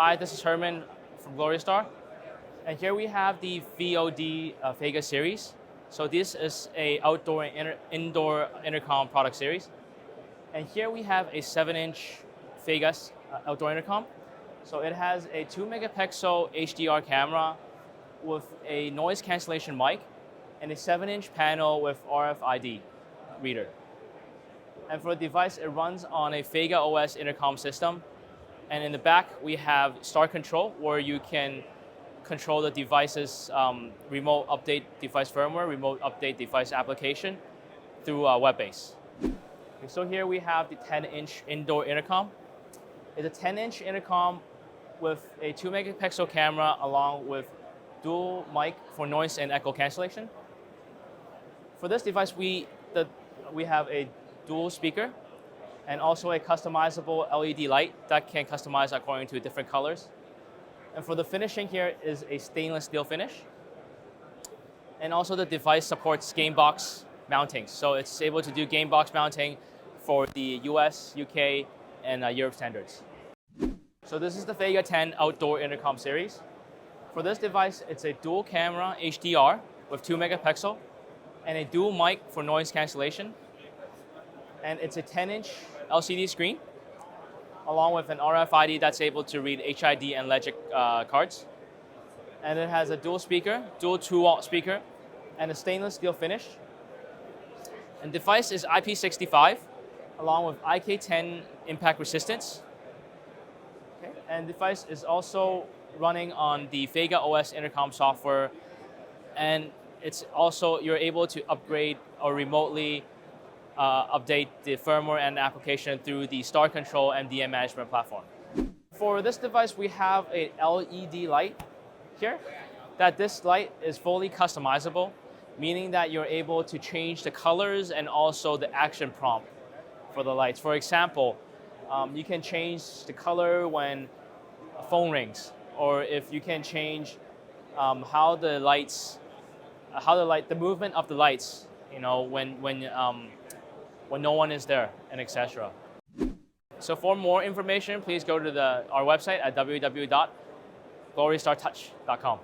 Hi, this is Herman from Gloriastar, and here we have the VOD Vega series. So this is a outdoor and indoor intercom product series, and here we have a 7-inch Vega outdoor intercom. So it has a 2-megapixel HDR camera with a noise cancellation mic and a 7-inch panel with RFID reader. And for the device, it runs on a Vega OS intercom system. And in the back, we have Star Control, where you can control the device's remote update device firmware, remote update device application through web-based. So here we have the 10-inch indoor intercom. It's a 10-inch intercom with a 2-megapixel camera along with dual mic for noise and echo cancellation. For this device, we have a dual speaker and also a customizable LED light that can customize according to different colors. And for the finishing here is a stainless steel finish. And also the device supports game box mounting. So it's able to do game box mounting for the US, UK, and Europe standards. So this is the Vega 10 outdoor intercom series. For this device, it's a dual camera HDR with 2-megapixel and a dual mic for noise cancellation. And it's a 10-inch LCD screen, along with an RFID that's able to read HID and Logic cards. And it has a dual speaker, dual 2-watt speaker, and a stainless steel finish. And the device is IP65, along with IK10 impact resistance. Okay. And the device is also running on the Vega OS intercom software, and it's also, you're able to upgrade or remotely update the firmware and application through the Star Control MDM management platform. For this device, we have a LED light here. This light is fully customizable, meaning that you're able to change the colors and also the action prompt for the lights. For example, you can change the color when a phone rings, or if you can change the movement of the lights, when no one is there, and etc. So for more information, please go to our website at www.gloriastartouch.com.